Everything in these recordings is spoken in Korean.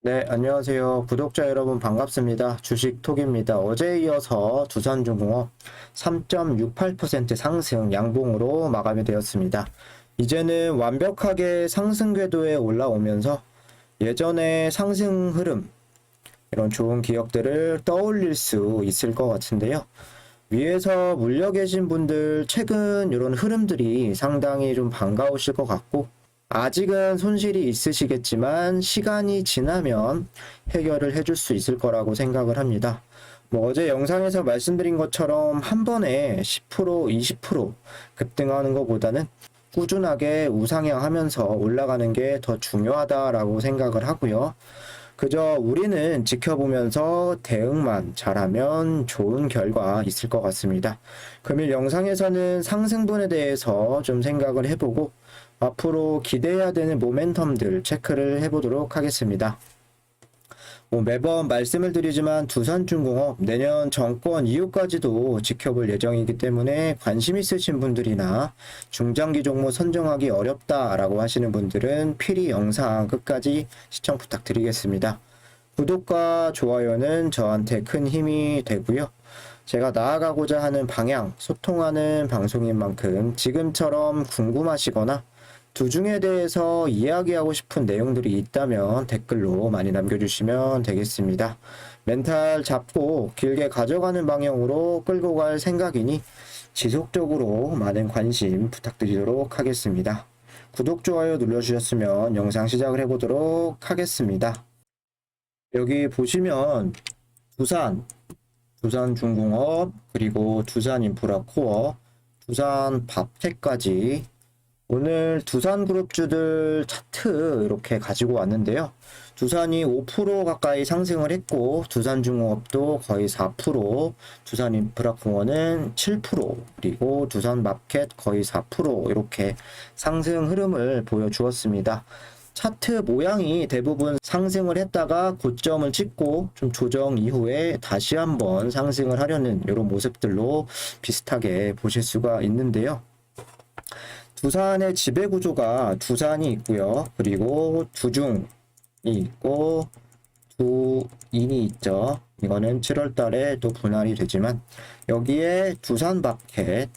네, 안녕하세요. 구독자 여러분 반갑습니다. 주식톡입니다. 어제에 이어서 두산중공업 3.68% 상승 양봉으로 마감이 되었습니다. 이제는 완벽하게 상승 궤도에 올라오면서 예전의 상승 흐름, 이런 좋은 기억들을 떠올릴 수 있을 것 같은데요. 위에서 물려 계신 분들 최근 이런 흐름들이 상당히 좀 반가우실 것 같고, 아직은 손실이 있으시겠지만 시간이 지나면 해결을 해줄 수 있을 거라고 생각을 합니다. 어제 영상에서 말씀드린 것처럼 한 번에 10%, 20% 급등하는 것보다는 꾸준하게 우상향하면서 올라가는 게 더 중요하다라고 생각을 하고요. 그저 우리는 지켜보면서 대응만 잘하면 좋은 결과 있을 것 같습니다. 금일 영상에서는 상승분에 대해서 좀 생각을 해보고 앞으로 기대해야 되는 모멘텀들 체크를 해보도록 하겠습니다. 매번 말씀을 드리지만 두산중공업 내년 정권 이후까지도 지켜볼 예정이기 때문에 관심 있으신 분들이나 중장기 종목 선정하기 어렵다라고 하시는 분들은 필히 영상 끝까지 시청 부탁드리겠습니다. 구독과 좋아요는 저한테 큰 힘이 되고요. 제가 나아가고자 하는 방향, 소통하는 방송인 만큼 지금처럼 궁금하시거나 두중에 대해서 이야기하고 싶은 내용들이 있다면 댓글로 많이 남겨주시면 되겠습니다. 멘탈 잡고 길게 가져가는 방향으로 끌고 갈 생각이니 지속적으로 많은 관심 부탁드리도록 하겠습니다. 구독, 좋아요 눌러주셨으면 영상 시작을 해보도록 하겠습니다. 여기 보시면 두산중공업, 그리고 두산인프라코어, 두산밥텍까지 오늘 두산그룹주들 차트 이렇게 가지고 왔는데요. 두산이 5% 가까이 상승을 했고 두산중공업도 거의 4%, 두산인프라공원은 7%, 그리고 두산마켓 거의 4% 이렇게 상승 흐름을 보여주었습니다. 차트 모양이 대부분 상승을 했다가 고점을 찍고 좀 조정 이후에 다시 한번 상승을 하려는 이런 모습들로 비슷하게 보실 수가 있는데요. 두산의 지배 구조가 두산이 있고요. 그리고 두중이 있고 두인이 있죠. 이거는 7월 달에 또 분할이 되지만 여기에 두산마켓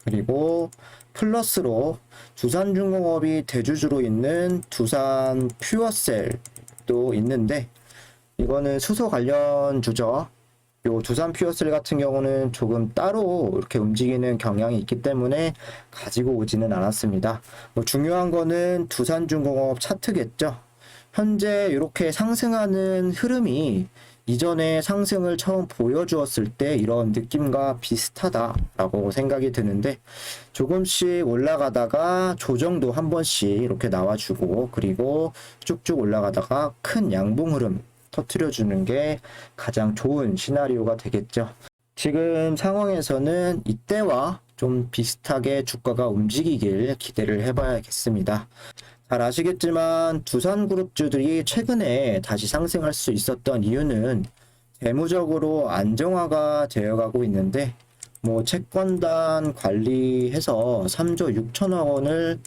그리고 플러스로 두산중공업이 대주주로 있는 두산 퓨어셀도 있는데 이거는 수소 관련 주죠. 요 두산 퓨어셀 같은 경우는 조금 따로 이렇게 움직이는 경향이 있기 때문에 가지고 오지는 않았습니다. 중요한 거는 두산중공업 차트겠죠. 현재 이렇게 상승하는 흐름이 이전에 상승을 처음 보여주었을 때 이런 느낌과 비슷하다라고 생각이 드는데 조금씩 올라가다가 조정도 한 번씩 이렇게 나와주고 그리고 쭉쭉 올라가다가 큰 양봉 흐름 터트려주는 게 가장 좋은 시나리오가 되겠죠. 지금 상황에서는 이때와 좀 비슷하게 주가가 움직이길 기대를 해봐야겠습니다. 잘 아시겠지만 두산그룹주들이 최근에 다시 상승할 수 있었던 이유는 재무적으로 안정화가 되어가고 있는데 채권단 관리해서 3조 6천억 원을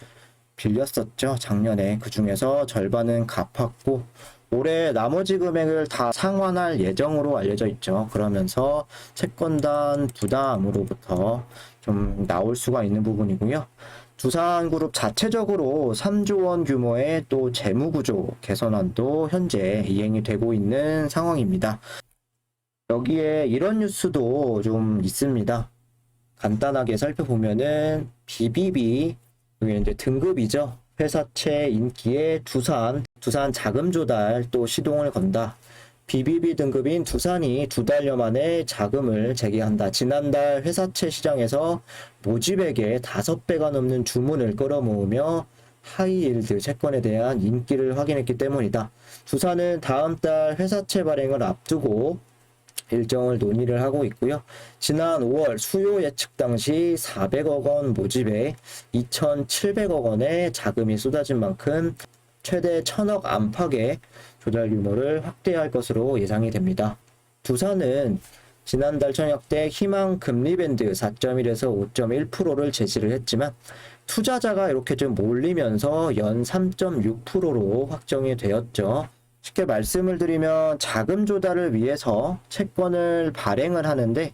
빌렸었죠. 작년에 그 중에서 절반은 갚았고 올해 나머지 금액을 다 상환할 예정으로 알려져 있죠. 그러면서 채권단 부담으로부터 좀 나올 수가 있는 부분이고요. 두산그룹 자체적으로 3조 원 규모의 또 재무구조 개선안도 현재 이행이 되고 있는 상황입니다. 여기에 이런 뉴스도 좀 있습니다. 간단하게 살펴보면은 BBB, 이게 이제 등급이죠. 회사채 인기에 두산 자금 조달 또 시동을 건다. BBB 등급인 두산이 2달여 만에 자금을 재개한다. 지난달 회사채 시장에서 모집액의 5배가 넘는 주문을 끌어모으며 하이힐드 채권에 대한 인기를 확인했기 때문이다. 두산은 다음 달 회사채 발행을 앞두고 일정을 논의를 하고 있고요. 지난 5월 수요 예측 당시 400억 원 모집에 2,700억 원의 자금이 쏟아진 만큼 최대 1,000억 안팎의 조달 규모를 확대할 것으로 예상이 됩니다. 두산은 지난달 저녁 때 희망 금리 밴드 4.1에서 5.1%를 제시를 했지만 투자자가 이렇게 좀 몰리면서 연 3.6%로 확정이 되었죠. 쉽게 말씀을 드리면 자금 조달을 위해서 채권을 발행을 하는데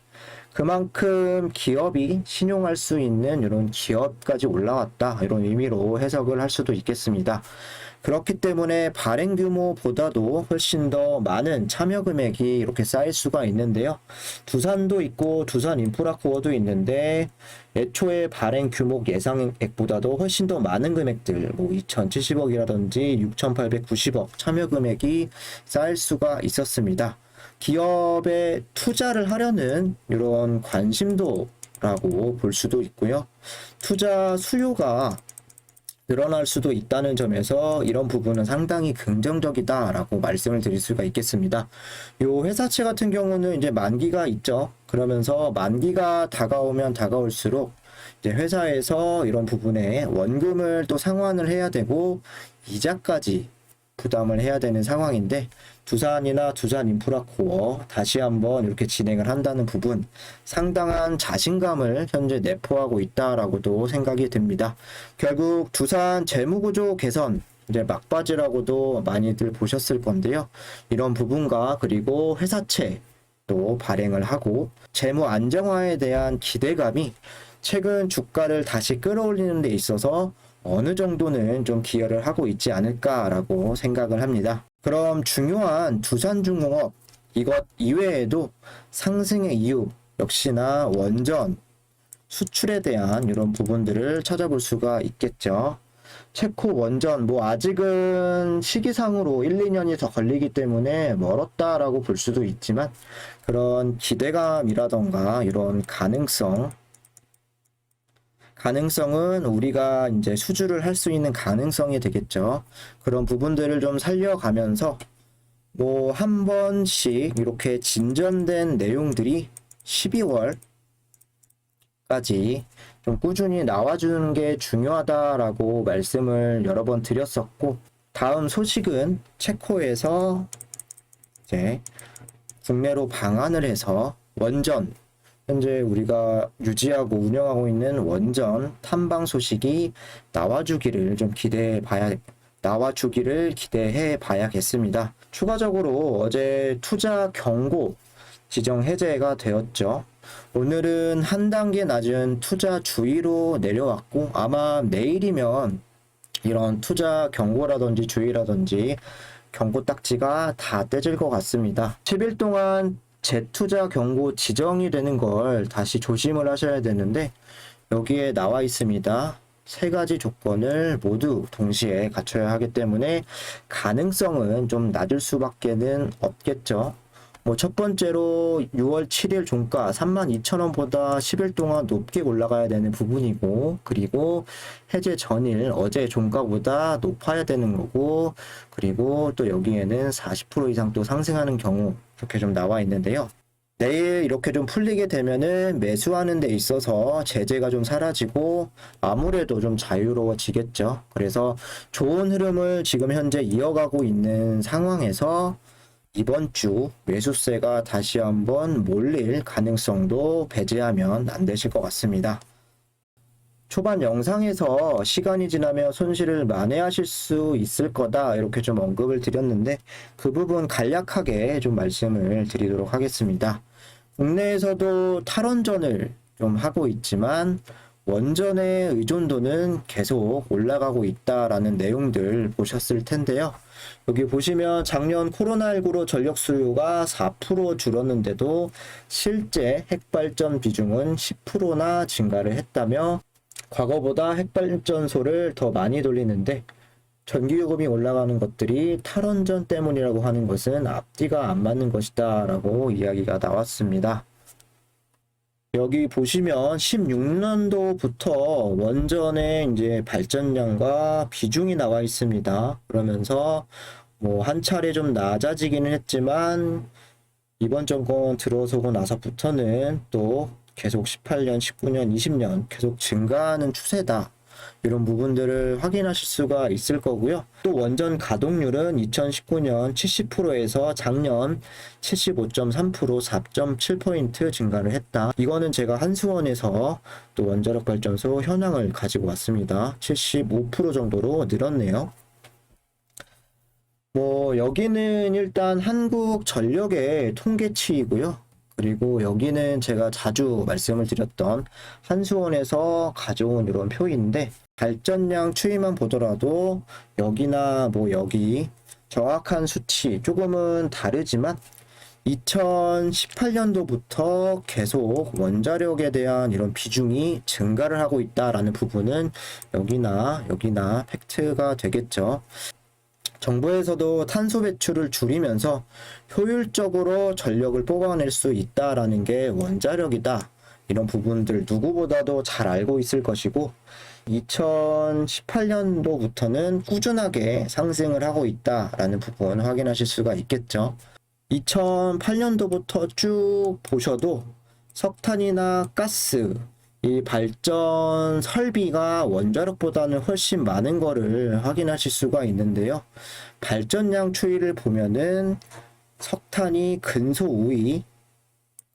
그만큼 기업이 신용할 수 있는 이런 기업까지 올라왔다, 이런 의미로 해석을 할 수도 있겠습니다. 그렇기 때문에 발행 규모보다도 훨씬 더 많은 참여 금액이 이렇게 쌓일 수가 있는데요. 두산도 있고 두산 인프라코어도 있는데 애초에 발행 규모 예상액보다도 훨씬 더 많은 금액들, 뭐 2070억이라든지 6890억 참여 금액이 쌓일 수가 있었습니다. 기업에 투자를 하려는 이런 관심도라고 볼 수도 있고요. 투자 수요가 늘어날 수도 있다는 점에서 이런 부분은 상당히 긍정적이다라고 말씀을 드릴 수가 있겠습니다. 요 회사채 같은 경우는 이제 만기가 있죠. 그러면서 만기가 다가오면 다가올수록 이제 회사에서 이런 부분에 원금을 또 상환을 해야 되고 이자까지 부담을 해야 되는 상황인데 두산이나 두산인프라코어 다시 한번 이렇게 진행을 한다는 부분, 상당한 자신감을 현재 내포하고 있다라고도 생각이 듭니다. 결국 두산 재무구조 개선 이제 막바지라고도 많이들 보셨을 건데요. 이런 부분과 그리고 회사채 또 발행을 하고 재무 안정화에 대한 기대감이 최근 주가를 다시 끌어올리는 데 있어서 어느 정도는 좀 기여를 하고 있지 않을까라고 생각을 합니다. 그럼 중요한 두산중공업 이것 이외에도 상승의 이유 역시나 원전, 수출에 대한 이런 부분들을 찾아볼 수가 있겠죠. 체코 원전 뭐 아직은 시기상으로 1, 2년이 더 걸리기 때문에 멀었다라고 볼 수도 있지만 그런 기대감이라던가 이런 가능성은 우리가 이제 수주를 할 수 있는 가능성이 되겠죠. 그런 부분들을 좀 살려가면서 뭐 한 번씩 이렇게 진전된 내용들이 12월까지 좀 꾸준히 나와주는 게 중요하다라고 말씀을 여러 번 드렸었고, 다음 소식은 체코에서 이제 국내로 방한을 해서 원전, 현재 우리가 유지하고 운영하고 있는 원전 탐방 소식이 나와주기를 기대해 봐야겠습니다. 추가적으로 어제 투자 경고 지정 해제가 되었죠. 오늘은 한 단계 낮은 투자 주의로 내려왔고 아마 내일이면 이런 투자 경고라든지 주의라든지 경고 딱지가 다 떼질 것 같습니다. 10일 동안 재투자 경고 지정이 되는 걸 다시 조심을 하셔야 되는데 여기에 나와 있습니다. 세 가지 조건을 모두 동시에 갖춰야 하기 때문에 가능성은 좀 낮을 수밖에는 없겠죠. 뭐 첫 번째로 6월 7일 종가 32,000원보다 10일 동안 높게 올라가야 되는 부분이고, 그리고 해제 전일 어제 종가보다 높아야 되는 거고, 그리고 또 여기에는 40% 이상 또 상승하는 경우 이렇게 좀 나와 있는데요. 내일 이렇게 좀 풀리게 되면은 매수하는 데 있어서 제재가 좀 사라지고 아무래도 좀 자유로워지겠죠. 그래서 좋은 흐름을 지금 현재 이어가고 있는 상황에서 이번 주 매수세가 다시 한번 몰릴 가능성도 배제하면 안 되실 것 같습니다. 초반 영상에서 시간이 지나면 손실을 만회하실 수 있을 거다 이렇게 좀 언급을 드렸는데 그 부분 간략하게 좀 말씀을 드리도록 하겠습니다. 국내에서도 탈원전을 좀 하고 있지만 원전의 의존도는 계속 올라가고 있다라는 내용들 보셨을 텐데요. 여기 보시면 작년 코로나19로 전력 수요가 4% 줄었는데도 실제 핵발전 비중은 10%나 증가를 했다며 과거보다 핵발전소를 더 많이 돌리는데 전기요금이 올라가는 것들이 탈원전 때문이라고 하는 것은 앞뒤가 안 맞는 것이다 라고 이야기가 나왔습니다. 여기 보시면 16년도부터 원전의 이제 발전량과 비중이 나와 있습니다. 그러면서 뭐 한 차례 좀 낮아지기는 했지만 이번 정권 들어서고 나서부터는 또 계속 18년, 19년, 20년 계속 증가하는 추세다. 이런 부분들을 확인하실 수가 있을 거고요. 또 원전 가동률은 2019년 70%에서 작년 75.3% 4.7포인트 증가를 했다. 이거는 제가 한수원에서 또 원자력 발전소 현황을 가지고 왔습니다. 75% 정도로 늘었네요. 뭐 여기는 일단 한국전력의 통계치이고요. 그리고 여기는 제가 자주 말씀을 드렸던 한수원에서 가져온 이런 표인데, 발전량 추이만 보더라도 여기나 뭐 여기 정확한 수치 조금은 다르지만 2018년도부터 계속 원자력에 대한 이런 비중이 증가를 하고 있다라는 부분은 여기나 여기나 팩트가 되겠죠. 정부에서도 탄소 배출을 줄이면서 효율적으로 전력을 뽑아낼 수 있다라는 게 원자력이다. 이런 부분들 누구보다도 잘 알고 있을 것이고, 2018년도부터는 꾸준하게 상승을 하고 있다라는 부분 확인하실 수가 있겠죠. 2008년도부터 쭉 보셔도 석탄이나 가스, 이 발전 설비가 원자력보다는 훨씬 많은 거를 확인하실 수가 있는데요. 발전량 추이를 보면은 석탄이 근소 우위,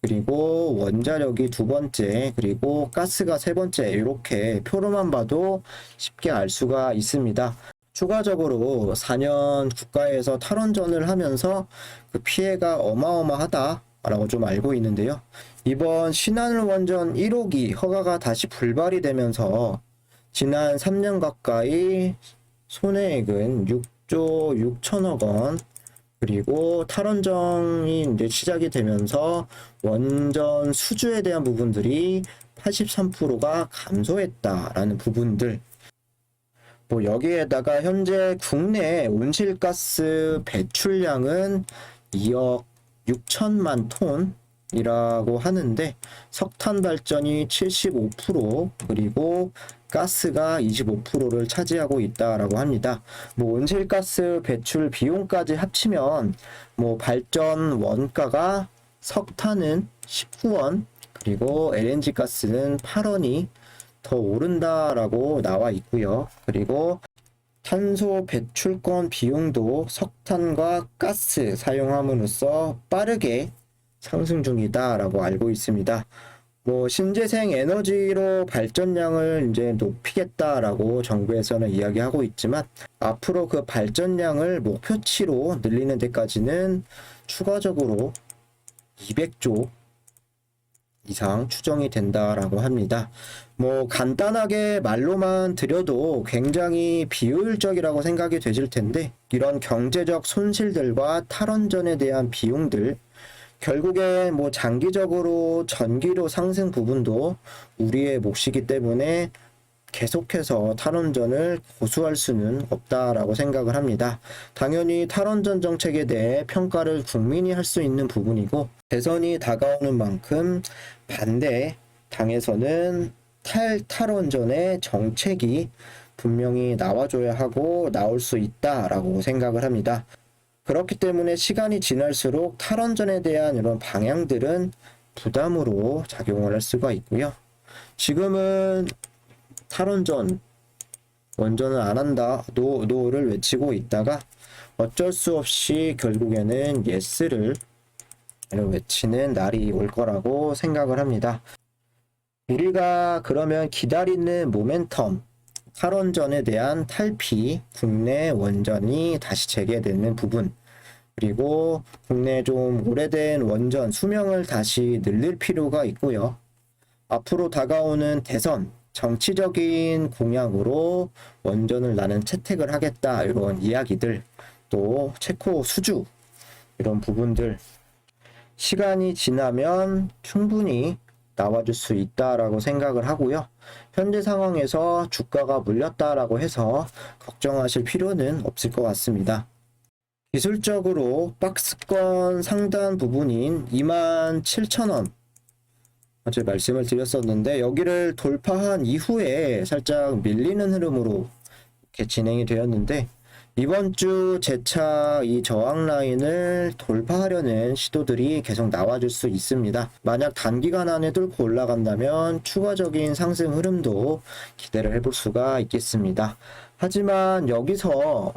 그리고 원자력이 두 번째, 그리고 가스가 세 번째, 이렇게 표로만 봐도 쉽게 알 수가 있습니다. 추가적으로 4년 국가에서 탈원전을 하면서 그 피해가 어마어마하다라고 좀 알고 있는데요. 이번 신한울원전 1호기 허가가 다시 불발이 되면서 지난 3년 가까이 손해액은 6조 6천억 원, 그리고 탈원전이 이제 시작이 되면서 원전 수주에 대한 부분들이 83%가 감소했다라는 부분들, 뭐 여기에다가 현재 국내 온실가스 배출량은 2억 6천만 톤이라고 하는데, 석탄 발전이 75%, 그리고 가스가 25%를 차지하고 있다라고 합니다. 뭐 온실가스 배출 비용까지 합치면 뭐 발전 원가가 석탄은 19원, 그리고 LNG 가스는 8원이 더 오른다라고 나와 있고요. 그리고 탄소 배출권 비용도 석탄과 가스 사용함으로써 빠르게 상승 중이다라고 알고 있습니다. 뭐 신재생 에너지로 발전량을 이제 높이겠다라고 정부에서는 이야기하고 있지만, 앞으로 그 발전량을 목표치로 늘리는 데까지는 추가적으로 200조 이상 추정이 된다라고 합니다. 뭐 간단하게 말로만 드려도 굉장히 비효율적이라고 생각이 되실 텐데, 이런 경제적 손실들과 탈원전에 대한 비용들, 결국에 뭐 장기적으로 전기료 상승 부분도 우리의 몫이기 때문에 계속해서 탈원전을 고수할 수는 없다라고 생각을 합니다. 당연히 탈원전 정책에 대해 평가를 국민이 할 수 있는 부분이고, 대선이 다가오는 만큼 반대 당에서는 탈원전의 정책이 분명히 나와줘야 하고 나올 수 있다라고 생각을 합니다. 그렇기 때문에 시간이 지날수록 탈원전에 대한 이런 방향들은 부담으로 작용을 할 수가 있고요. 지금은 탈원전, 원전을 안 한다, 노를 외치고 있다가 어쩔 수 없이 결국에는 예스를 외치는 날이 올 거라고 생각을 합니다. 우리가 그러면 기다리는 모멘텀, 탈원전에 대한 탈피, 국내 원전이 다시 재개되는 부분, 그리고 국내 좀 오래된 원전 수명을 다시 늘릴 필요가 있고요. 앞으로 다가오는 대선, 정치적인 공약으로 원전을 나는 채택을 하겠다, 이런 이야기들, 또 체코 수주, 이런 부분들 시간이 지나면 충분히 나와줄 수 있다라고 생각을 하고요. 현재 상황에서 주가가 물렸다라고 해서 걱정하실 필요는 없을 것 같습니다. 기술적으로 박스권 상단 부분인 27,000원 어제 말씀을 드렸었는데, 여기를 돌파한 이후에 살짝 밀리는 흐름으로 이렇게 진행이 되었는데, 이번 주 재차 이 저항 라인을 돌파하려는 시도들이 계속 나와줄 수 있습니다. 만약 단기간 안에 뚫고 올라간다면 추가적인 상승 흐름도 기대를 해볼 수가 있겠습니다. 하지만 여기서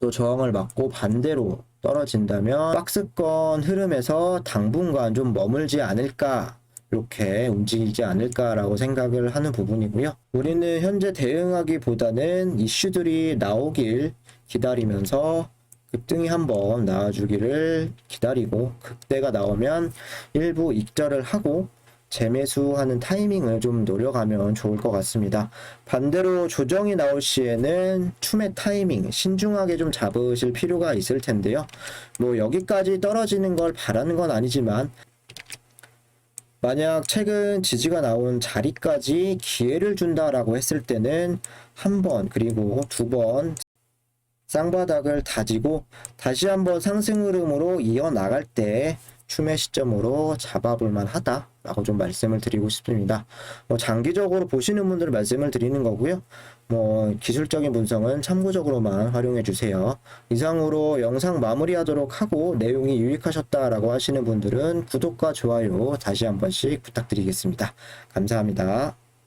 또 저항을 맞고 반대로 떨어진다면 박스권 흐름에서 당분간 좀 머물지 않을까, 이렇게 움직이지 않을까라고 생각을 하는 부분이고요. 우리는 현재 대응하기보다는 이슈들이 나오길 기다리면서 급등이 한번 나와주기를 기다리고 극대가 나오면 일부 익절을 하고 재매수하는 타이밍을 좀 노려가면 좋을 것 같습니다. 반대로 조정이 나올 시에는 추매 타이밍 신중하게 좀 잡으실 필요가 있을 텐데요. 뭐 여기까지 떨어지는 걸 바라는 건 아니지만 만약 최근 지지가 나온 자리까지 기회를 준다라고 했을 때는 한 번 그리고 두 번 쌍바닥을 다지고 다시 한번 상승 흐름으로 이어나갈 때 추매 시점으로 잡아볼 만하다라고 좀 말씀을 드리고 싶습니다. 장기적으로 보시는 분들 말씀을 드리는 거고요. 기술적인 분석은 참고적으로만 활용해 주세요. 이상으로 영상 마무리하도록 하고 내용이 유익하셨다라고 하시는 분들은 구독과 좋아요 다시 한 번씩 부탁드리겠습니다. 감사합니다.